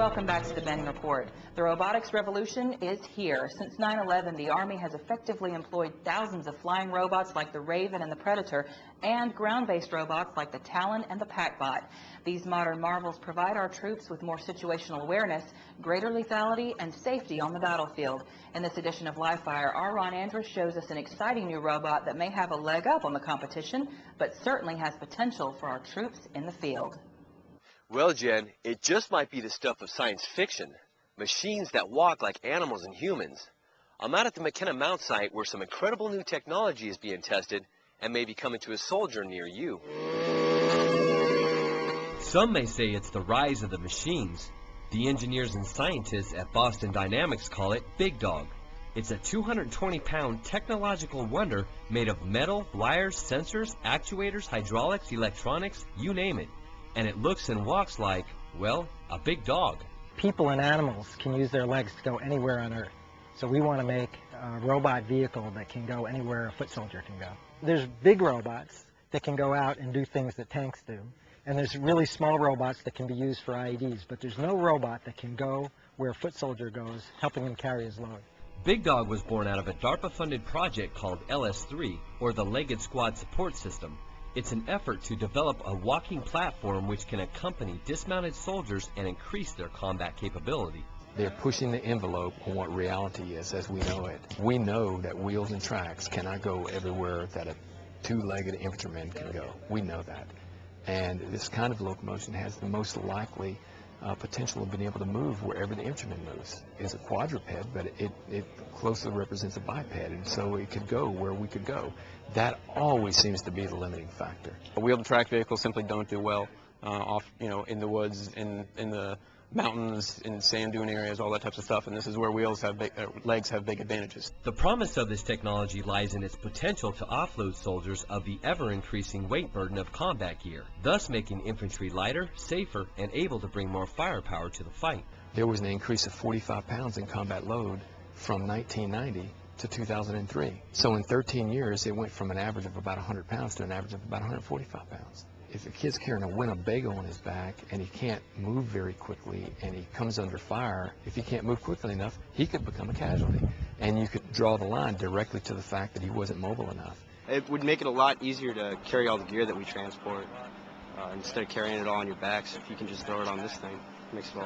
Welcome back to the Benning Report. The robotics revolution is here. Since 9/11, the Army has effectively employed thousands of flying robots like the Raven and the Predator, and ground-based robots like the Talon and the PackBot. These modern marvels provide our troops with more situational awareness, greater lethality, and safety on the battlefield. In this edition of Live Fire, our Ron Andruss shows us an exciting new robot that may have a leg up on the competition, but certainly has potential for our troops in the field. Well, Jen, it just might be the stuff of science fiction. Machines that walk like animals and humans. I'm out at the McKenna Mount site where some incredible new technology is being tested and may be coming to a soldier near you. Some may say it's the rise of the machines. The engineers and scientists at Boston Dynamics call it Big Dog. It's a 220-pound technological wonder made of metal, wires, sensors, actuators, hydraulics, electronics, you name it. And it looks and walks like, well, a big dog. People and animals can use their legs to go anywhere on Earth. So we want to make a robot vehicle that can go anywhere a foot soldier can go. There's big robots that can go out and do things that tanks do. And there's really small robots that can be used for IEDs. But there's no robot that can go where a foot soldier goes, helping him carry his load. Big Dog was born out of a DARPA-funded project called LS3, or the Legged Squad Support System. It's an effort to develop a walking platform which can accompany dismounted soldiers and increase their combat capability. They're pushing the envelope on what reality is as we know it. We know that wheels and tracks cannot go everywhere that a two-legged infantryman can go. We know that. And this kind of locomotion has the most likely potential of being able to move wherever the infantryman moves. It's a quadruped, but it closely represents a biped, and so it could go where we could go. That always seems to be the limiting factor. Wheeled and track vehicles simply don't do well in the woods, in the mountains, in sand dune areas, all that types of stuff, and this is where legs have big advantages. The promise of this technology lies in its potential to offload soldiers of the ever-increasing weight burden of combat gear, thus making infantry lighter, safer, and able to bring more firepower to the fight. There was an increase of 45 pounds in combat load from 1990 to 2003. So in 13 years, it went from an average of about 100 pounds to an average of about 145 pounds. If a kid's carrying a Winnebago on his back and he can't move very quickly and he comes under fire, if he can't move quickly enough, he could become a casualty. And you could draw the line directly to the fact that he wasn't mobile enough. It would make it a lot easier to carry all the gear that we transport. Instead of carrying it all on your backs, if you can just throw it on this thing, it makes it a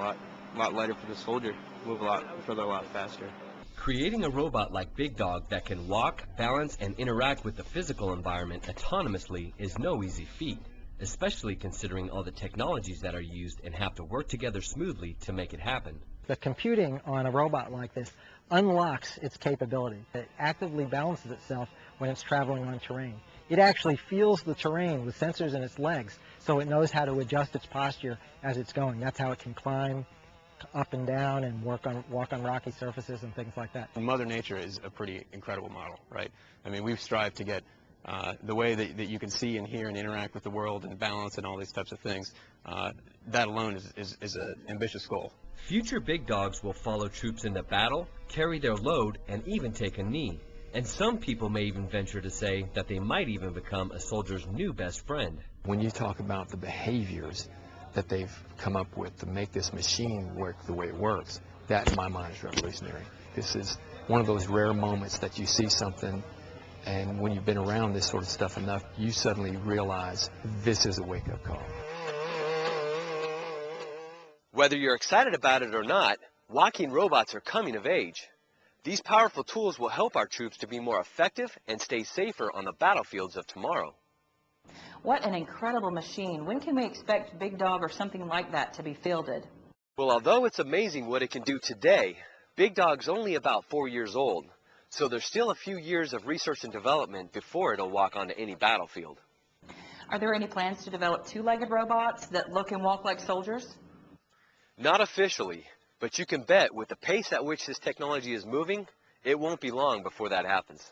lot lighter for the soldier, move a lot further, a lot faster. Creating a robot like Big Dog that can walk, balance, and interact with the physical environment autonomously is no easy feat, especially considering all the technologies that are used and have to work together smoothly to make it happen. The computing on a robot like this unlocks its capability. It actively balances itself when it's traveling on terrain. It actually feels the terrain with sensors in its legs, so it knows how to adjust its posture as it's going. That's how it can climb up and down and walk on rocky surfaces and things like that. Mother Nature is a pretty incredible model, right? I mean, we've strived to get the way that you can see and hear and interact with the world and balance and all these types of things. That alone is an ambitious goal. Future Big Dogs will follow troops into battle, carry their load, and even take a knee. And some people may even venture to say that they might even become a soldier's new best friend. When you talk about the behaviors that they've come up with to make this machine work the way it works, that in my mind is revolutionary. This is one of those rare moments that you see something, and when you've been around this sort of stuff enough, you suddenly realize this is a wake-up call. Whether you're excited about it or not, walking robots are coming of age. These powerful tools will help our troops to be more effective and stay safer on the battlefields of tomorrow. What an incredible machine. When can we expect Big Dog or something like that to be fielded? Well, although it's amazing what it can do today, Big Dog's only about 4 years old, so there's still a few years of research and development before it'll walk onto any battlefield. Are there any plans to develop two-legged robots that look and walk like soldiers? Not officially, but you can bet with the pace at which this technology is moving, it won't be long before that happens.